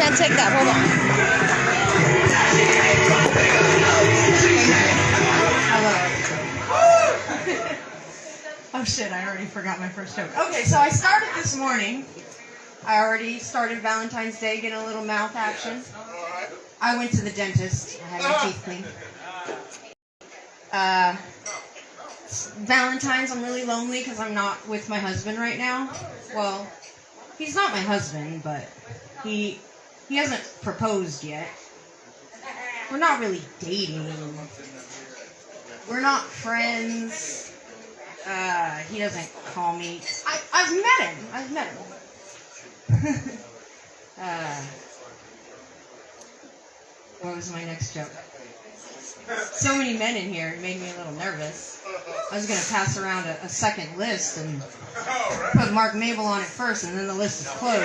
Can't take that. Hold on. Oh shit, I already forgot my first joke. Okay, so I started this morning. I already started Valentine's Day, getting a little mouth action. I went to the dentist. I had my teeth cleaned. Valentine's, I'm really lonely because I'm not with my husband right now. Well, he's not my husband, but he hasn't proposed yet. We're not really dating. We're not friends. He doesn't call me. I've met him. What was my next joke? So many men in here, it made me a little nervous. I was going to pass around a second list and put Mark Mabel on it first, and then the list is closed.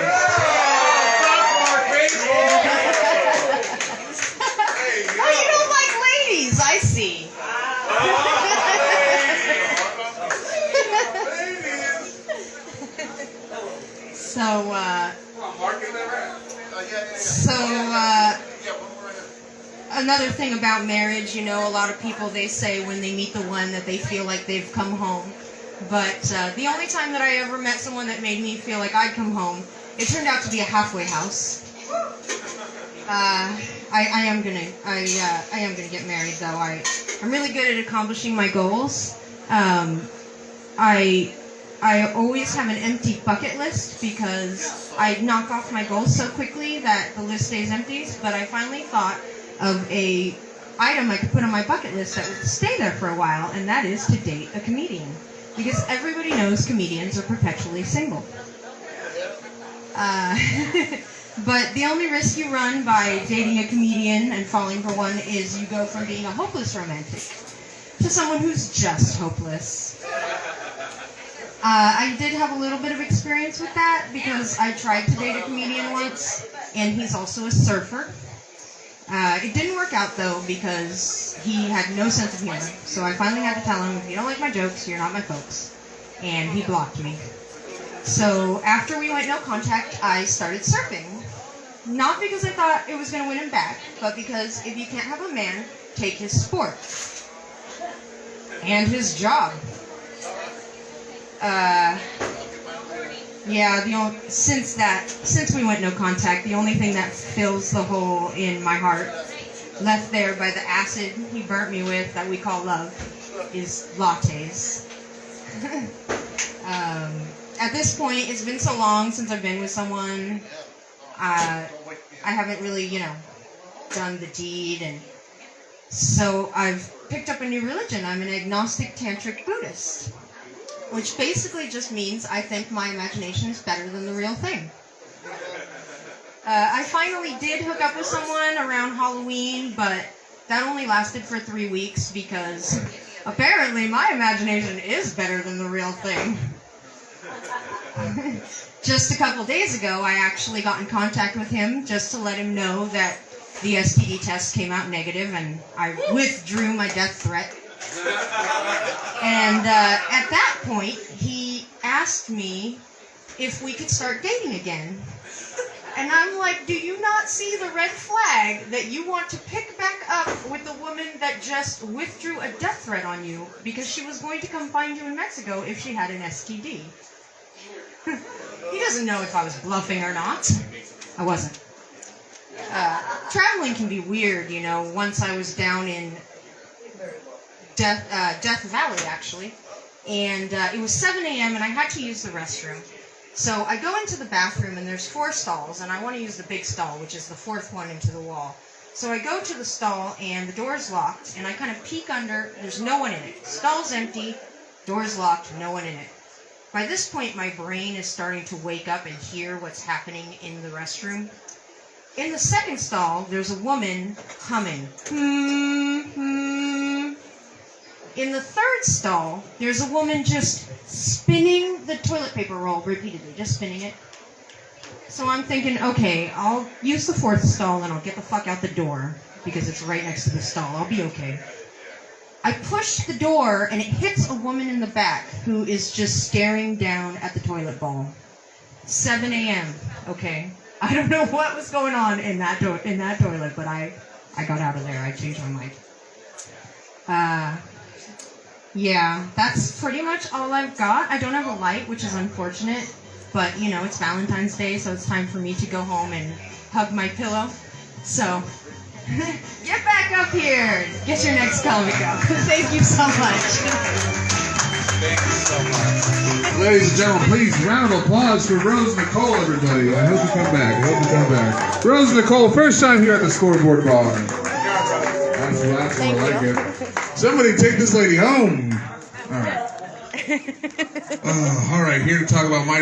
Oh, you don't like ladies, I see. Another thing about marriage, you know, a lot of people, they say when they meet the one that they feel like they've come home. But the only time that I ever met someone that made me feel like I'd come home, it turned out to be a halfway house. I am gonna get married though. I'm really good at accomplishing my goals. I always have an empty bucket list because I knock off my goals so quickly that the list stays empty. But I finally thought of a item I could put on my bucket list that would stay there for a while, and that is to date a comedian. Because everybody knows comedians are perpetually single. But the only risk you run by dating a comedian and falling for one is you go from being a hopeless romantic to someone who's just hopeless. I did have a little bit of experience with that because I tried to date a comedian once, and he's also a surfer. It didn't work out though because he had no sense of humor. So I finally had to tell him, if you don't like my jokes, you're not my folks. And he blocked me. So after we went no contact, I started surfing. Not because I thought it was going to win him back, but because if you can't have a man, take his sport. And his job. Since we went no contact, the only thing that fills the hole in my heart, left there by the acid he burnt me with that we call love, is lattes. At this point, it's been so long since I've been with someone, I haven't really, done the deed, and so I've picked up a new religion. I'm an agnostic tantric Buddhist. Which basically just means I think my imagination is better than the real thing. I finally did hook up with someone around Halloween, but that only lasted for 3 weeks because apparently my imagination is better than the real thing. Just a couple days ago, I actually got in contact with him just to let him know that the STD test came out negative and I withdrew my death threat. And at that point, he asked me if we could start dating again. And I'm like, do you not see the red flag that you want to pick back up with the woman that just withdrew a death threat on you because she was going to come find you in Mexico if she had an STD? He doesn't know if I was bluffing or not. I wasn't. Traveling can be weird, Once I was down in Death Valley, actually, and it was 7 a.m. and I had to use the restroom. So I go into the bathroom and there's 4 stalls, and I want to use the big stall, which is the 4th one into the wall. So I go to the stall and the door's locked, and I kind of peek under. There's no one in it. Stall's empty, door's locked, no one in it. By this point, my brain is starting to wake up and hear what's happening in the restroom. In the 2nd stall, there's a woman humming. In the 3rd stall, there's a woman just spinning the toilet paper roll repeatedly, just spinning it. So I'm thinking, okay, I'll use the 4th stall and I'll get the fuck out the door because it's right next to the stall. I'll be okay. I push the door and it hits a woman in the back who is just staring down at the toilet bowl. 7 a.m., okay? I don't know what was going on in that toilet, but I got out of there. I changed my mind. Yeah, that's pretty much all I've got. I don't have a light, which is unfortunate, but you know, it's Valentine's Day, so it's time for me to go home and hug my pillow. So, get back up here. Get your next comic up. Thank you so much. Thank you so much. Ladies and gentlemen, please, round of applause for Rose Nicole, everybody. I hope you come back. Rose Nicole, first time here at the Scoreboard Bar. That's I like it. Somebody take this lady home. All right. All right, here to talk about my